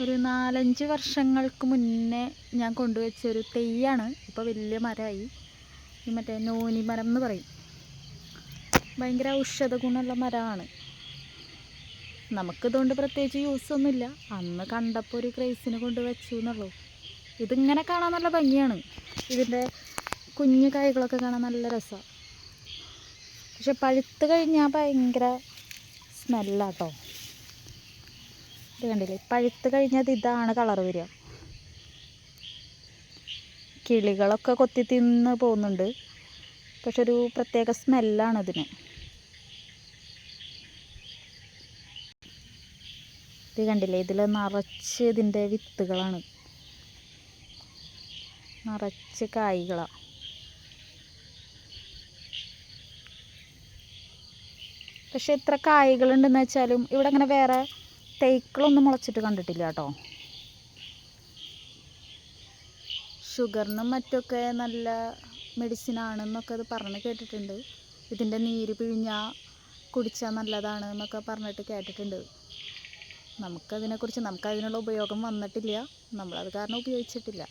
ഒരു 4-5 വർഷങ്ങൾക്ക് മുന്നേ ഞാൻ കൊണ്ടുവച്ചൊരു തെയ്യാണ്. ഇപ്പോൾ വലിയ മരമായി. ഈ മറ്റേ നോനി മരം എന്ന് പറയും. ഭയങ്കര ഔഷധ ഗുണമുള്ള മരമാണ്. നമുക്കിതുകൊണ്ട് പ്രത്യേകിച്ച് യൂസൊന്നുമില്ല. അന്ന് കണ്ടപ്പോൾ ഒരു ക്രേസിന് കൊണ്ട് വെച്ചു എന്നുള്ളൂ. ഇതിങ്ങനെ കാണാൻ നല്ല ഭംഗിയാണ്. ഇതിൻ്റെ കുഞ്ഞു കായ്കളൊക്കെ കാണാൻ നല്ല രസമാണ്. പക്ഷെ പഴുത്ത് കഴിഞ്ഞാൽ ഭയങ്കര സ്മെല്ലാട്ടോ. ഇത് കണ്ടില്ലേ, പഴുത്ത് കഴിഞ്ഞാൽ ഇതാണ് കളർ വരിക. കിളികളൊക്കെ കൊത്തി തിന്ന് പോകുന്നുണ്ട്. പക്ഷെ ഒരു പ്രത്യേക സ്മെല്ലാണ് ഇതിന്. ഇത് കണ്ടില്ലേ, ഇതിൽ നിറച്ച് ഇതിൻ്റെ വിത്തുകളാണ്, നിറച്ച് കായ്കളാണ്. പക്ഷെ എത്ര കായ്കളുണ്ടെന്ന് വെച്ചാലും ഇവിടെ അങ്ങനെ വേറെ തൈക്കളൊന്നും മുളച്ചിട്ട് കണ്ടിട്ടില്ല കേട്ടോ. ഷുഗറിനും മറ്റൊക്കെ നല്ല മെഡിസിനാണെന്നൊക്കെ അത് പറഞ്ഞ് കേട്ടിട്ടുണ്ട്. ഇതിൻ്റെ നീര് പിഴിഞ്ഞാൽ കുടിച്ചാൽ നല്ലതാണ് എന്നൊക്കെ പറഞ്ഞിട്ട് കേട്ടിട്ടുണ്ട്. നമുക്കതിനുള്ള ഉപയോഗം വന്നിട്ടില്ല. നമ്മളത് കാരണം ഉപയോഗിച്ചിട്ടില്ല.